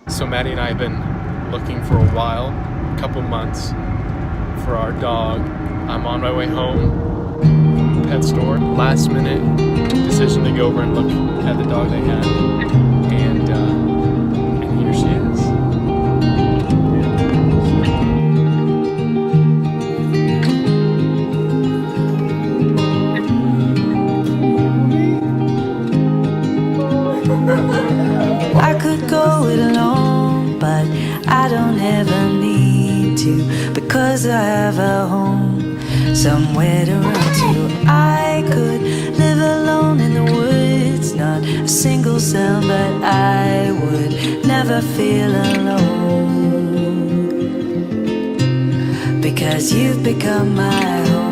So Maddie and I have been looking for a while, a couple months, for our dog. I'm on my way home from the pet store. Last minute decision to go over and look at the dog they had. And here she is. I could go it alone, but I don't ever need to, because I have a home somewhere to run to. I could live alone in the woods, not a single sound, but I would never feel alone, because you've become my home.